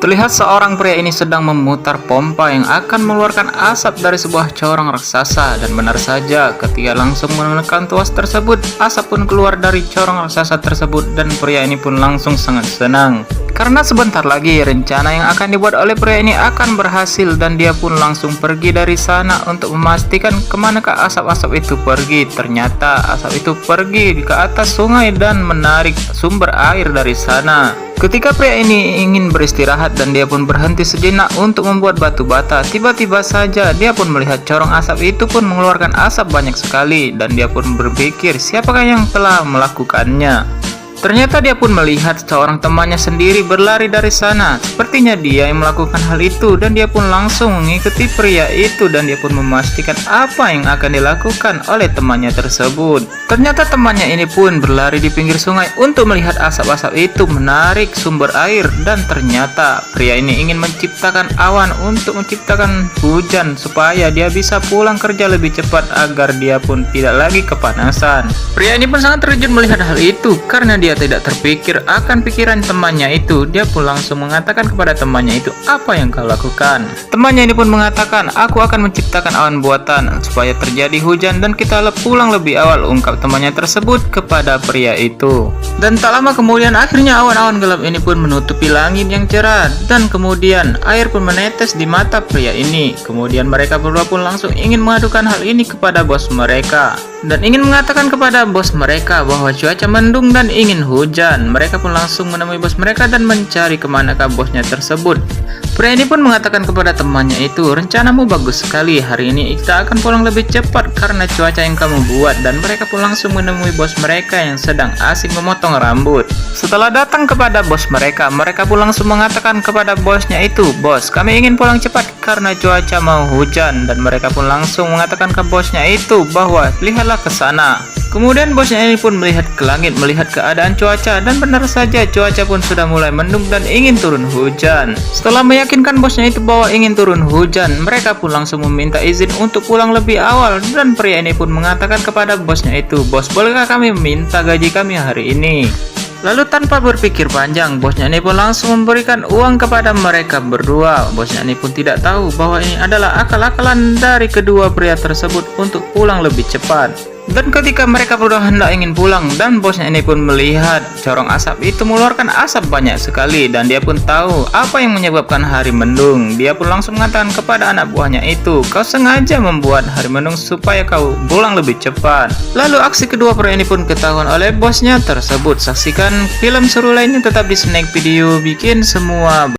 Terlihat seorang pria ini sedang memutar pompa yang akan mengeluarkan asap dari sebuah corong raksasa, dan benar saja ketika langsung menekan tuas tersebut, asap pun keluar dari corong raksasa tersebut dan pria ini pun langsung sangat senang. Karena sebentar lagi rencana yang akan dibuat oleh pria ini akan berhasil, dan dia pun langsung pergi dari sana untuk memastikan kemanakah asap-asap itu pergi. Ternyata asap itu pergi ke atas sungai dan menarik sumber air dari sana. Ketika pria ini ingin beristirahat dan dia pun berhenti sejenak untuk membuat batu bata, tiba-tiba saja dia pun melihat corong asap itu pun mengeluarkan asap banyak sekali, dan dia pun berpikir siapakah yang telah melakukannya. Ternyata dia pun melihat seorang temannya sendiri berlari dari sana. Sepertinya dia yang melakukan hal itu, dan dia pun langsung mengikuti pria itu, dan dia pun memastikan apa yang akan dilakukan oleh temannya tersebut. Ternyata temannya ini pun berlari di pinggir sungai untuk melihat asap-asap itu menarik sumber air, dan ternyata pria ini ingin menciptakan awan untuk menciptakan hujan supaya dia bisa pulang kerja lebih cepat agar dia pun tidak lagi kepanasan. Pria ini pun sangat terkejut melihat hal itu karena dia tidak terpikir akan pikiran temannya itu. Dia pun langsung mengatakan kepada temannya itu, apa yang kau lakukan? Temannya ini pun mengatakan, aku akan menciptakan awan buatan supaya terjadi hujan dan kita pulang lebih awal, ungkap temannya tersebut kepada pria itu. Dan tak lama kemudian akhirnya awan-awan gelap ini pun menutupi langit yang cerah, dan kemudian air pun menetes di mata pria ini. Kemudian mereka berdua pun langsung ingin mengadukan hal ini kepada bos mereka, dan ingin mengatakan kepada bos mereka bahwa cuaca mendung dan ingin hujan. Mereka pun langsung menemui bos mereka dan mencari kemanakah bosnya tersebut. Pria ini pun mengatakan kepada temannya itu, rencanamu bagus sekali, hari ini kita akan pulang lebih cepat karena cuaca yang kamu buat. Dan mereka pun langsung menemui bos mereka yang sedang asik memotong rambut. Setelah datang kepada bos mereka, mereka pun langsung mengatakan kepada bosnya itu, bos, kami ingin pulang cepat karena cuaca mau hujan. Dan mereka pun langsung mengatakan ke bosnya itu bahwa lihatlah ke sana. Kemudian bosnya ini pun melihat ke langit, melihat keadaan cuaca, dan benar saja cuaca pun sudah mulai mendung dan ingin turun hujan. Setelah meyakinkan bosnya itu bahwa ingin turun hujan, mereka pun langsung meminta izin untuk pulang lebih awal. Dan pria ini pun mengatakan kepada bosnya itu, bos, bolehkah kami meminta gaji kami hari ini? Lalu tanpa berpikir panjang, bosnya ini pun langsung memberikan uang kepada mereka berdua. Bosnya ini pun tidak tahu bahwa ini adalah akal-akalan dari kedua pria tersebut untuk pulang lebih cepat. Dan ketika mereka berdua hendak ingin pulang, dan bosnya ini pun melihat corong asap itu mengeluarkan asap banyak sekali, dan dia pun tahu apa yang menyebabkan hari mendung. Dia pun langsung mengatakan kepada anak buahnya itu, kau sengaja membuat hari mendung supaya kau pulang lebih cepat. Lalu aksi kedua pria ini pun ketahuan oleh bosnya tersebut. Saksikan film seru lainnya tetap di Snack Video Bikin Semua.